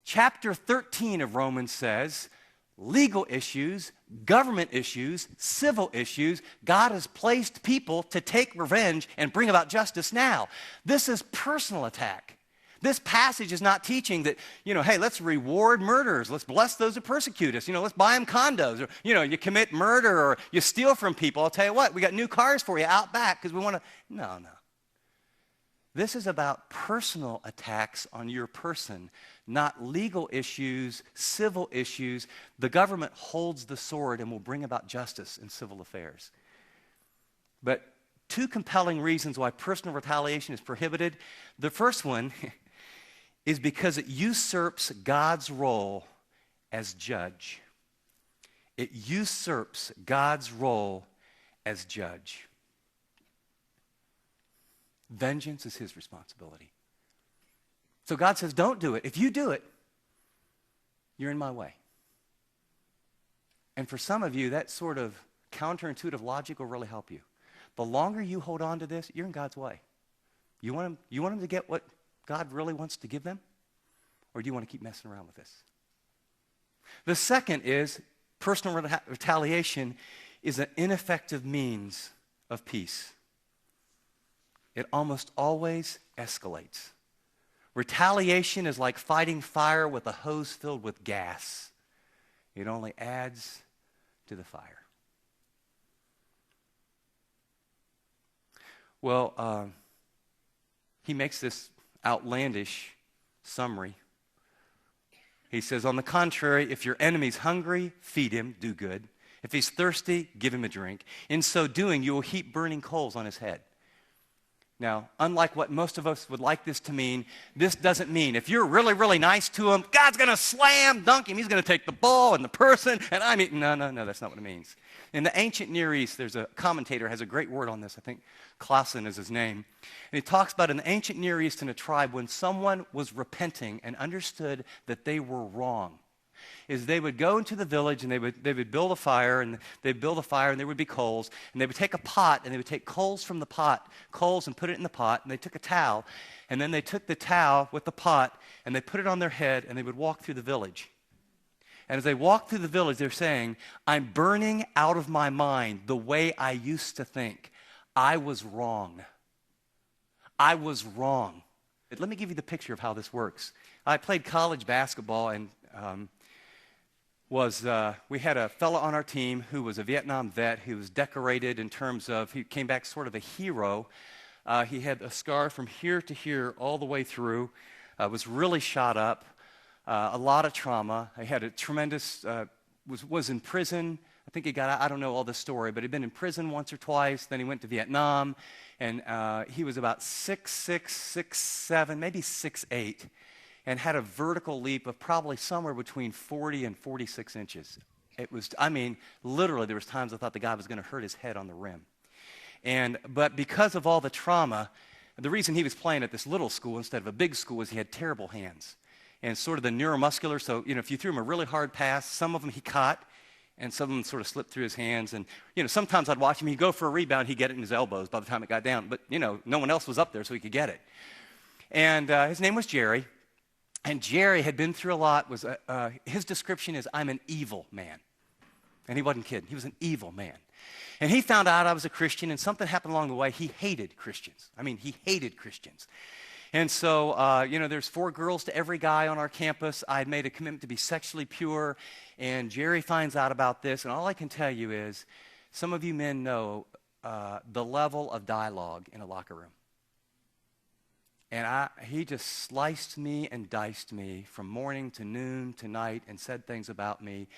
Chapter 13 of Romans says, legal issues, government issues, civil issues, God has placed people to take revenge and bring about justice now. This is personal attack. This passage is not teaching that, hey, let's reward murderers. Let's bless those who persecute us. Let's buy them condos. Or, you commit murder or you steal from people. I'll tell you what, we got new cars for you out back because we want to. No. This is about personal attacks on your person, not legal issues, civil issues. The government holds the sword and will bring about justice in civil affairs. But two compelling reasons why personal retaliation is prohibited. The first one is because it usurps God's role as judge. It usurps God's role as judge. Vengeance is his responsibility. So God says, don't do it. If you do it, you're in my way. And for some of you, that sort of counterintuitive logic will really help you. The longer you hold on to this, you're in God's way. You want him to get what God really wants to give them? Or do you want to keep messing around with this? The second is personal retaliation is an ineffective means of peace. It almost always escalates. Retaliation is like fighting fire with a hose filled with gas. It only adds to the fire. Well, he makes this outlandish summary. He says, on the contrary, if your enemy's hungry, feed him, do good. If he's thirsty, give him a drink. In so doing, you will heap burning coals on his head. Now, unlike what most of us would like this to mean, this doesn't mean if you're really, really nice to him, God's going to slam dunk him. He's going to take the ball and the person. And no, that's not what it means. In the ancient Near East, there's a commentator has a great word on this. I think Clausen is his name. And he talks about in the ancient Near East in a tribe when someone was repenting and understood that they were wrong, is they would go into the village and they would build a fire and there would be coals and they would take a pot and they would take coals from the pot, and put it in the pot, and they took a towel and then they took the towel with the pot and they put it on their head and they would walk through the village. And as they walked through the village, they're saying, I'm burning out of my mind the way I used to think. I was wrong. I was wrong. Let me give you the picture of how this works. I played college basketball and we had a fellow on our team who was a Vietnam vet who was decorated in terms of, he came back sort of a hero. He had a scar from here to here all the way through, was really shot up, a lot of trauma. He had a tremendous, was in prison. I think he got out, I don't know all the story, but he'd been in prison once or twice. Then he went to Vietnam, and he was about 6'6", 6'7", maybe 6'8", and had a vertical leap of probably somewhere between 40 and 46 inches. It was, literally there was times I thought the guy was going to hurt his head on the rim. But because of all the trauma, the reason he was playing at this little school instead of a big school was he had terrible hands. And sort of the neuromuscular, so, if you threw him a really hard pass, some of them he caught, and some of them sort of slipped through his hands. And, sometimes I'd watch him, he'd go for a rebound, he'd get it in his elbows by the time it got down. But, no one else was up there so he could get it. And his name was Jerry. And Jerry had been through a lot. His description is, I'm an evil man. And he wasn't kidding. He was an evil man. And he found out I was a Christian, and something happened along the way. He hated Christians. He hated Christians. And so, there's 4 girls to every guy on our campus. I had made a commitment to be sexually pure, and Jerry finds out about this, and all I can tell you is, some of you men know the level of dialogue in a locker room. And he just sliced me and diced me from morning to noon to night and said things about me.